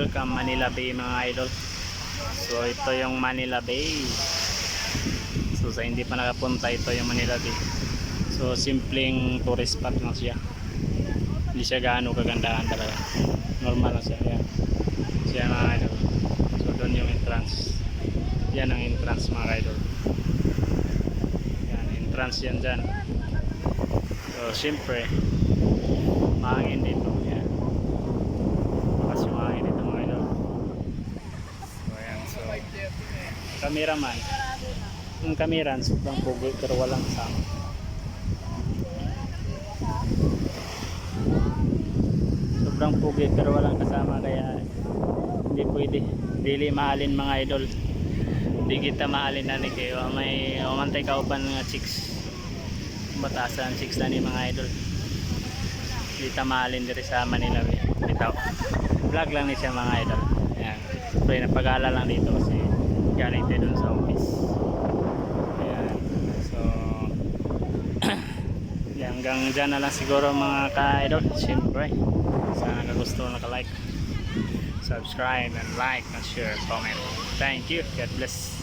welcome Manila Bay mga idol. So ito yung Manila Bay. So sa hindi pa nakapunta, ito yung Manila Bay. So simpleng tourist spot lang siya. Hindi siya gaano kagandahan talaga. Normal lang siya. Yan. Siya mga idol. So doon yung entrance. Yan ang entrance mga idol. Yan, entrance yan dyan. So syempre mahangin dito. Yan. Bukas yung mahangin dito mga idol. So yan. So cameraman. Yung cameraman sobrang pugoy pero walang sama. Sobrang pugoy pero walang kasama kaya hindi pwede. Dili mahalin mga idol. Hindi kita mahalin na ni kayo. May umantay ka upan nga chicks. Batasan chicks na ni mga idol. Hindi ta mahalin diri sa Manila. Bitaw. Vlog lang ni siya mga idol. Ayan. Pre napag-ala lang dito kasi galing tayo dun sa office. Ayan. So hanggang dyan na lang siguro mga ka-idol. Siyempre sana gusto naka-like, subscribe and like and share, comment. Thank you. God bless.